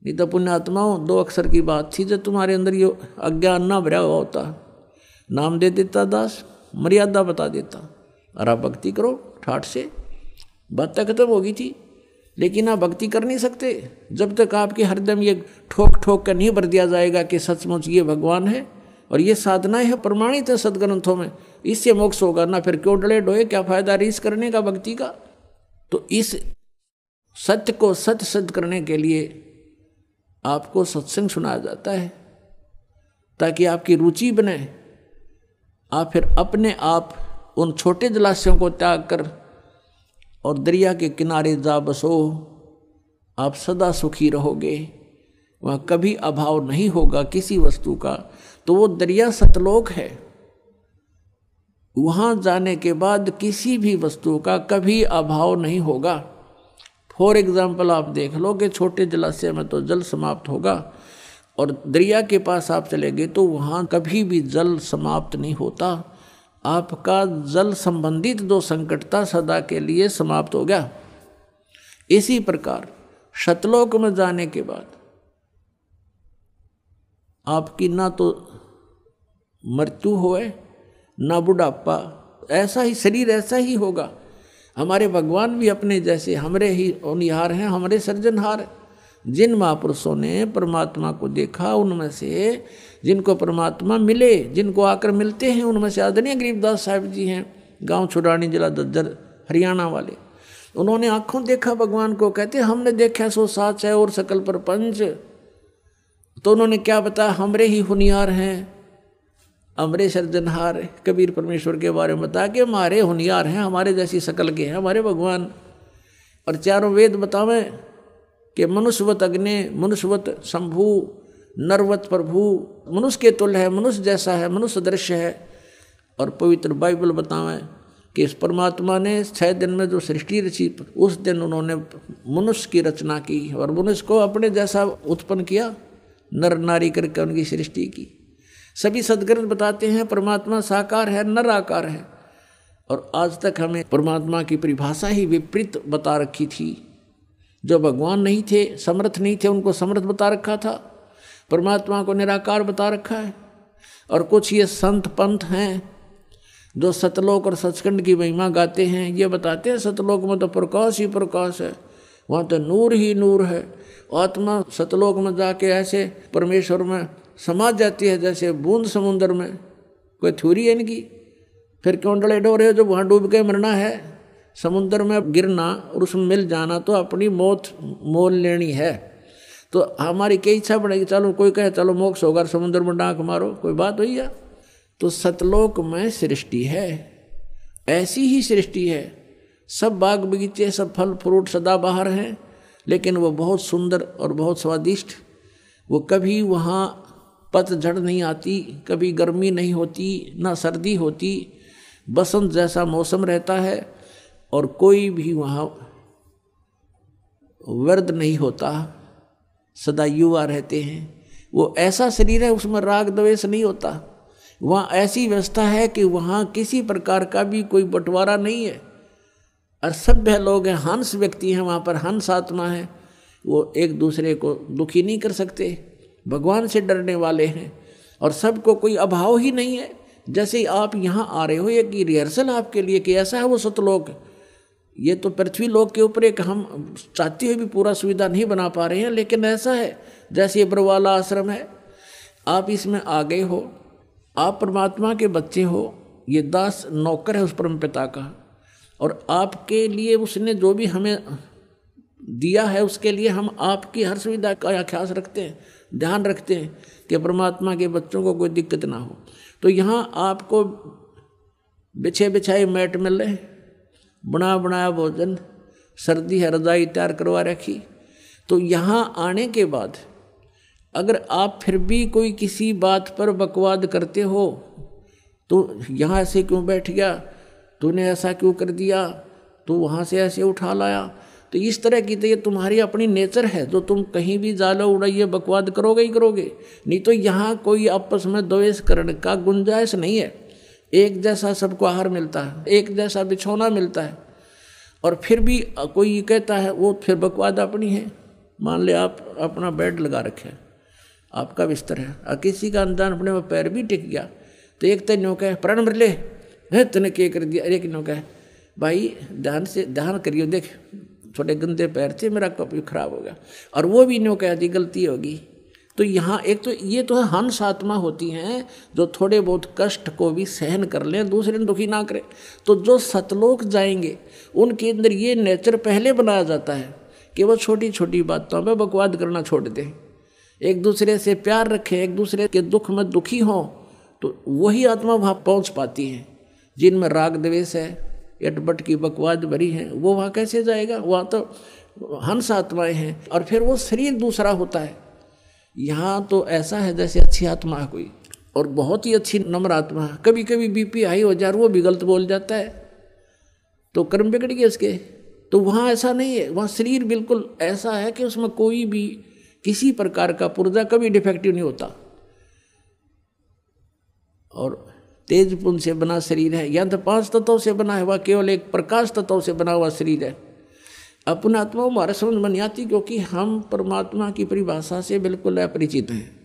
नहीं तो पुण्यात्माओं 2 अक्षर की बात थी, जो तुम्हारे अंदर ये अज्ञान ना भरा हुआ होता, नाम दे देता दास, मर्यादा बता देता, और आप भक्ति करो ठाठ से, बात तक खत्म होगी थी। लेकिन आप भक्ति कर नहीं सकते जब तक आपके हरदम ये ठोक ठोक कर नहीं भर दिया जाएगा कि सचमुच ये भगवान है और ये साधनाएं है, प्रमाणित है सदग्रंथों में, इससे मोक्ष होगा ना। फिर क्यों डले डोए, क्या फायदा रीस करने का भक्ति का। तो इस सत्य को सत्य सिद्ध करने के लिए आपको सत्संग सुनाया जाता है, ताकि आपकी रुचि बने। आप फिर अपने आप उन छोटे जलाशयों को त्याग कर और दरिया के किनारे जा बसो, आप सदा सुखी रहोगे, वहाँ कभी अभाव नहीं होगा किसी वस्तु का। तो वो दरिया सतलोक है, वहाँ जाने के बाद किसी भी वस्तु का कभी अभाव नहीं होगा। फॉर एग्जाम्पल आप देख लो कि छोटे जलाशय में तो जल समाप्त होगा, और दरिया के पास आप चले गए तो वहाँ कभी भी जल समाप्त नहीं होता। आपका जल संबंधित जो संकट था सदा के लिए समाप्त हो गया। इसी प्रकार सतलोक में जाने के बाद आपकी ना तो मृत्यु होए ना बुढ़ापा, ऐसा ही शरीर ऐसा ही होगा। हमारे भगवान भी अपने जैसे हमरे ही होनहार हैं, हमारे सृजनहार हैं। जिन महापुरुषों ने परमात्मा को देखा, उनमें से जिनको परमात्मा मिले, जिनको आकर मिलते हैं, उनमें से आदरणीय गरीबदास साहिब जी हैं, गांव छुड़ानी, जिला दज्जर, हरियाणा वाले। उन्होंने आंखों देखा भगवान को, कहते हमने देखा सो साच है और सकल प्रपंच। तो उन्होंने क्या बताया, हमरे ही होनहार हैं, हमरे सृजनहार। कबीर परमेश्वर के बारे में बता के हमारे होनहार हैं, हमारे जैसी शकल के हैं हमारे भगवान। और चारों वेद बतावें कि मनुष्यवत अग्नि, मनुष्यवत शंभु, नरवत प्रभु, मनुष्य के तुल्य है, मनुष्य जैसा है, मनुष्य दृश्य है। और पवित्र बाइबल बतावें कि इस परमात्मा ने 6 दिन में जो सृष्टि रची, उस दिन उन्होंने मनुष्य की रचना की और मनुष्य को अपने जैसा उत्पन्न किया, नर नारी करके उनकी सृष्टि की। सभी सदग्रंथ बताते हैं परमात्मा साकार है, नर आकार है। और आज तक हमें परमात्मा की परिभाषा ही विपरीत बता रखी थी। जो भगवान नहीं थे, समर्थ नहीं थे, उनको समर्थ बता रखा था, परमात्मा को निराकार बता रखा है। और कुछ ये संत पंथ हैं जो सतलोक और सचखंड की महिमा गाते हैं, ये बताते हैं सतलोक में तो प्रकाश ही प्रकाश है, वहाँ तो नूर ही नूर है। आत्मा सतलोक में जाके ऐसे परमेश्वर में समा जाती है जैसे बूंद समुद्र में। कोई थ्योरी है इनकी? फिर क्यों डले डो रहे हो? जब वहाँ डूब के मरना है, समुद्र में गिरना और उसमें मिल जाना, तो अपनी मौत मोल लेनी है। तो हमारी क्या इच्छा बढ़ेगी, चलो कोई कहे चलो मोक्ष होगा, समुद्र में डांक मारो, कोई बात हुई है? तो सतलोक में सृष्टि है, ऐसी ही सृष्टि है। सब बाग बगीचे, सब फल फ्रूट सदाबहार हैं, लेकिन वो बहुत सुंदर और बहुत स्वादिष्ट। वो कभी वहाँ पतझड़ नहीं आती, कभी गर्मी नहीं होती, ना सर्दी होती, बसंत जैसा मौसम रहता है। और कोई भी वहाँ वर्द नहीं होता, सदा युवा रहते हैं। वो ऐसा शरीर है, उसमें राग द्वेष नहीं होता। वहाँ ऐसी व्यवस्था है कि वहाँ किसी प्रकार का भी कोई बंटवारा नहीं है। और सभ्य लोग हैं, हंस व्यक्ति हैं, वहाँ पर हंस आत्मा है, वो एक दूसरे को दुखी नहीं कर सकते, भगवान से डरने वाले हैं। और सबको कोई अभाव ही नहीं है। जैसे आप यहाँ आ रहे हो, एक रिहर्सल आपके लिए कि ऐसा है वो सतलोक। ये तो पृथ्वी लोक के ऊपर एक हम चाहते हुए भी पूरा सुविधा नहीं बना पा रहे हैं, लेकिन ऐसा है जैसे ये बरवाला आश्रम है, आप इसमें आ गए हो, आप परमात्मा के बच्चे हो, ये दास नौकर है उस परम पिता का। और आपके लिए उसने जो भी हमें दिया है, उसके लिए हम आपकी हर सुविधा का ख्याल रखते हैं, ध्यान रखते हैं कि परमात्मा के बच्चों को कोई दिक्कत ना हो। तो यहाँ आपको बिछे बिछाए मैट मिल रहे, बना बनाया भोजन, सर्दी है रजाई तैयार करवा रखी। तो यहाँ आने के बाद अगर आप फिर भी कोई किसी बात पर बकवाद करते हो, तो यहाँ ऐसे क्यों बैठ गया, तूने ऐसा क्यों कर दिया, तो वहाँ से ऐसे उठा लाया, तो इस तरह की तो ये तुम्हारी अपनी नेचर है, जो तुम कहीं भी जालो उड़ाइए बकवाद करोगे ही करोगे। नहीं तो यहाँ कोई आपस में द्वेष करने का गुंजाइश नहीं है। एक जैसा सबको आहार मिलता है, एक जैसा बिछौना मिलता है। और फिर भी कोई कहता है वो फिर बकवाद अपनी है, मान ले आप अपना बेड लगा रखे है, आपका बिस्तर है, और किसी का अनजान अपने में पैर भी टिक गया तो एक तन्यों कहे प्राण मर ले, तने क्या कर दिया, एक नो कहे भाई ध्यान से ध्यान करियो, देख थोड़े गंदे पैर थे, मेरा कप खराब हो गया, और वो भी नो कह दी गलती होगी। तो यहाँ एक तो ये तो हंस आत्मा होती हैं जो थोड़े बहुत कष्ट को भी सहन कर लें, दूसरे ने दुखी ना करें। तो जो सतलोक जाएंगे उनके अंदर ये नेचर पहले बनाया जाता है कि वो छोटी छोटी बातों में बकवाद करना छोड़ दें, एक दूसरे से प्यार रखें, एक दूसरे के दुख में दुखी हों। तो वही आत्मा वहाँ पहुँच पाती है। जिनमें राग द्वेष है, एटबट की बकवाद भरी है, वो वहाँ कैसे जाएगा? वहाँ तो हंस आत्माएँ हैं, और फिर वो शरीर दूसरा होता है। यहाँ तो ऐसा है जैसे अच्छी आत्मा है कोई, और बहुत ही अच्छी नम्र आत्मा है, कभी कभी बीपी हाई हो जाए, वो भी गलत बोल जाता है तो कर्म बिगड़ गए उसके। तो वहाँ ऐसा नहीं है, वहाँ शरीर बिल्कुल ऐसा है कि उसमें कोई भी किसी प्रकार का पुर्जा कभी डिफेक्टिव नहीं होता, और तेज पुंज से बना शरीर है, या तो 5 तत्वों से बना है, वह केवल एक प्रकाश तत्व से बना हुआ शरीर है। अपना आत्मा हमारे समझ में नहीं आती, क्योंकि हम परमात्मा की परिभाषा से बिल्कुल अपरिचित हैं।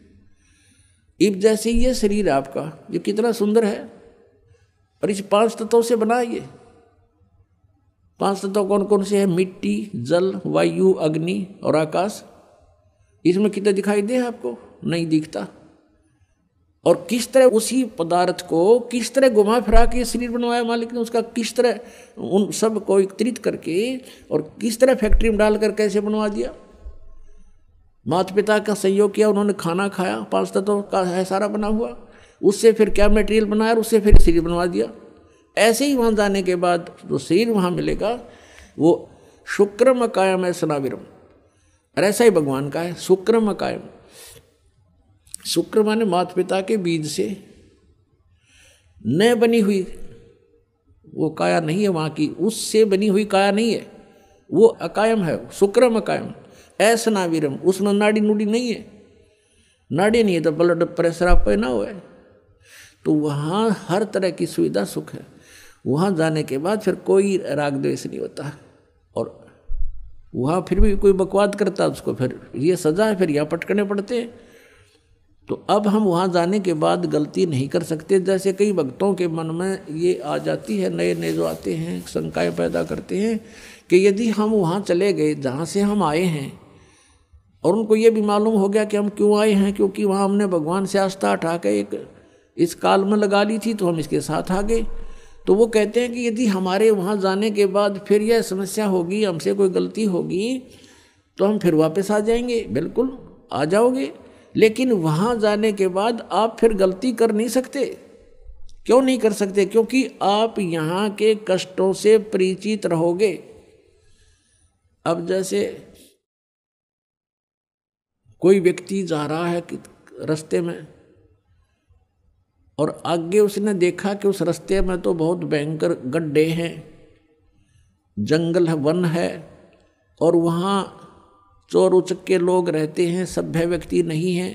इब जैसे ये शरीर आपका जो कितना सुंदर है, और इस 5 तत्वों से बना है। ये 5 तत्व कौन कौन से हैं? मिट्टी, जल, वायु, अग्नि और आकाश। इसमें कितना दिखाई दे आपको? नहीं दिखता। और किस तरह उसी पदार्थ को किस तरह घुमा फिरा के शरीर बनवाया मालिक ने, उसका किस तरह उन सब को एकत्रित करके और किस तरह फैक्ट्री में डालकर कैसे बनवा दिया। माता पिता का सहयोग किया, उन्होंने खाना खाया, 5 तत्वों का है सारा बना हुआ, उससे फिर क्या मटेरियल बनाया और उससे फिर शरीर बनवा दिया। ऐसे ही वहाँ जाने के बाद जो शरीर वहाँ मिलेगा वो शुक्रम कायम है सनाविरम, और ऐसा ही भगवान का है शुक्रम कायम। शुक्र माने माता पिता के बीज से न बनी हुई वो काया नहीं है वहाँ की, उससे बनी हुई काया नहीं है, वो अकायम है, शुक्रम अकायम। ऐसा नावीरम, उसमें नाड़ी नूड़ी नहीं है, नाड़ी नहीं है तो ब्लड प्रेशर आप पे ना हो। तो वहाँ हर तरह की सुविधा सुख है। वहाँ जाने के बाद फिर कोई राग द्वेष नहीं होता, और वहाँ फिर भी कोई बकवाद करता उसको फिर ये सजा है, फिर यहाँ पटकने पड़ते हैं। तो अब हम वहाँ जाने के बाद गलती नहीं कर सकते। जैसे कई भक्तों के मन में ये आ जाती है, नए नए जो आते हैं शंकाएं पैदा करते हैं कि यदि हम वहाँ चले गए जहाँ से हम आए हैं, और उनको ये भी मालूम हो गया कि हम क्यों आए हैं, क्योंकि वहाँ हमने भगवान से आस्था उठा के एक इस काल में लगा ली थी, तो हम इसके साथ आ गए। तो वो कहते हैं कि यदि हमारे वहाँ जाने के बाद फिर यह समस्या होगी, हमसे कोई गलती होगी, तो हम फिर वापस आ जाएंगे। बिल्कुल आ जाओगे, लेकिन वहाँ जाने के बाद आप फिर गलती कर नहीं सकते। क्यों नहीं कर सकते? क्योंकि आप यहाँ के कष्टों से परिचित रहोगे। अब जैसे कोई व्यक्ति जा रहा है रास्ते में, और आगे उसने देखा कि उस रास्ते में तो बहुत भयंकर गड्ढे हैं, जंगल है, वन है, और वहाँ चोर उचक्के लोग रहते हैं, सभ्य व्यक्ति नहीं है,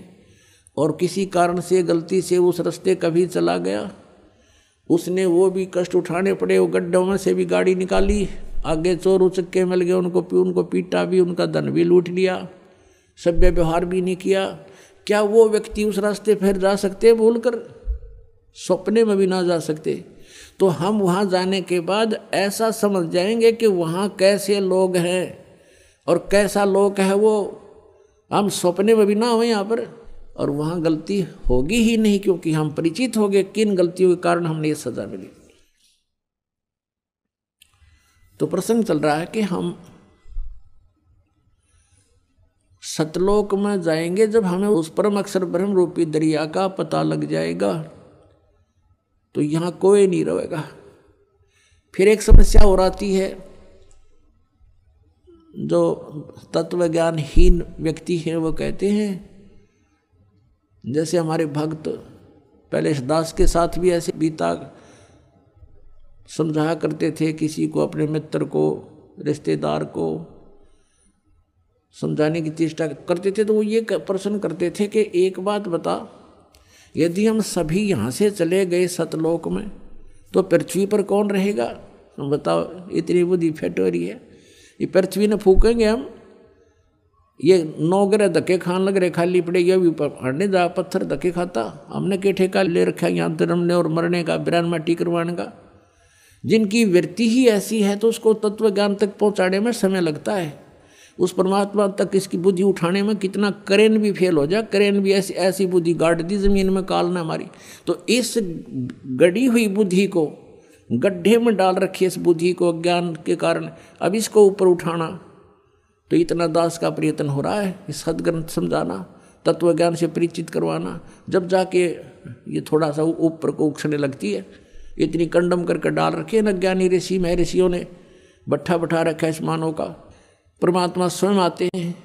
और किसी कारण से गलती से उस रास्ते कभी चला गया, उसने वो भी कष्ट उठाने पड़े, वो गड्ढों में से भी गाड़ी निकाली, आगे चोर उचक्के मिल गए, उनको पीटा भी, उनका धन भी लूट लिया, सभ्य व्यवहार भी नहीं किया। क्या वो व्यक्ति उस रास्ते फिर जा सकते? भूल कर सपने में भी ना जा सकते। तो हम वहाँ जाने के बाद ऐसा समझ जाएंगे कि वहाँ कैसे लोग हैं और कैसा लोग है वो, हम सपने में भी ना हो यहाँ पर, और वहाँ गलती होगी ही नहीं, क्योंकि हम परिचित हो गए किन गलतियों के कारण हमने ये सजा मिली। तो प्रसंग चल रहा है कि हम सतलोक में जाएंगे जब हमें उस परम अक्षर ब्रह्म रूपी दरिया का पता लग जाएगा, तो यहाँ कोई नहीं रहेगा। फिर एक समस्या और आती है, जो तत्व ज्ञानहीन व्यक्ति हैं वो कहते हैं, जैसे हमारे भक्त पहले दास के साथ भी ऐसे बीता समझाया करते थे, किसी को अपने मित्र को रिश्तेदार को समझाने की चेष्टा करते थे, तो वो ये प्रश्न करते थे कि एक बात बता, यदि हम सभी यहाँ से चले गए सतलोक में तो पृथ्वी पर कौन रहेगा? बताओ, इतनी बुद्धि फैट हो रही है, ये पृथ्वी ने फूकेंगे हम, ये 9 ग्रह धक्के खान लग रहे, खाली पड़ेगी अभी हटने जा, पत्थर धक्के खाता। हमने के ठेका ले रखा है यहाँ जन्मने और मरने का, बिरान माटी करवाने का। जिनकी वृत्ति ही ऐसी है तो उसको तत्व ज्ञान तक पहुँचाने में समय लगता है। उस परमात्मा तक इसकी बुद्धि उठाने में कितना करेन भी फेल हो जाए, करेन भी ऐसी ऐसी बुद्धि गाड़ दी जमीन में काल ने हमारी। तो इस गड़ी हुई बुद्धि को, गड्ढे में डाल रखी इस बुद्धि को अज्ञान के कारण, अब इसको ऊपर उठाना तो इतना दास का प्रयत्न हो रहा है। इस सदग्रंथ समझाना, तत्व ज्ञान से परिचित करवाना, जब जाके ये थोड़ा सा ऊपर को उछलने लगती है। इतनी कंडम करके डाल रखे न ज्ञानी ऋषि में ऋषियों ने, भट्ठा बैठा रखा है इस मानव का। परमात्मा स्वयं आते हैं,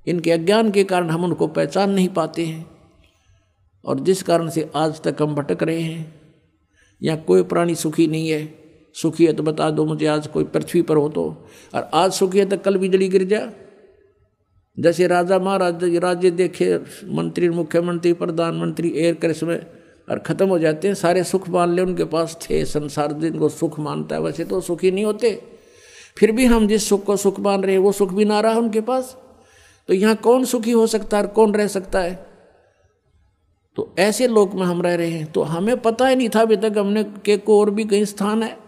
इनके अज्ञान के कारण हम उनको पहचान नहीं पाते हैं, और जिस कारण से आज तक हम भटक रहे हैं। यहाँ कोई प्राणी सुखी नहीं है। सुखी है तो बता दो मुझे, आज कोई पृथ्वी पर हो तो। और आज सुखी है तो कल बिजली गिर जा। जैसे राजा महाराज राज्य देखे, मंत्री मुख्यमंत्री प्रधानमंत्री एयर क्रैश में और ख़त्म हो जाते हैं। सारे सुख मान ले उनके पास थे, संसार जिनको सुख मानता है वैसे तो सुखी नहीं होते। फिर भी हम जिस सुख को सुख मान रहे हैं वो सुख भी ना रहा उनके पास। तो यहाँ कौन सुखी हो सकता है और कौन रह सकता है? तो ऐसे लोक में हम रह रहे हैं। तो हमें पता ही नहीं था अभी तक हमने के को और भी कहीं स्थान है।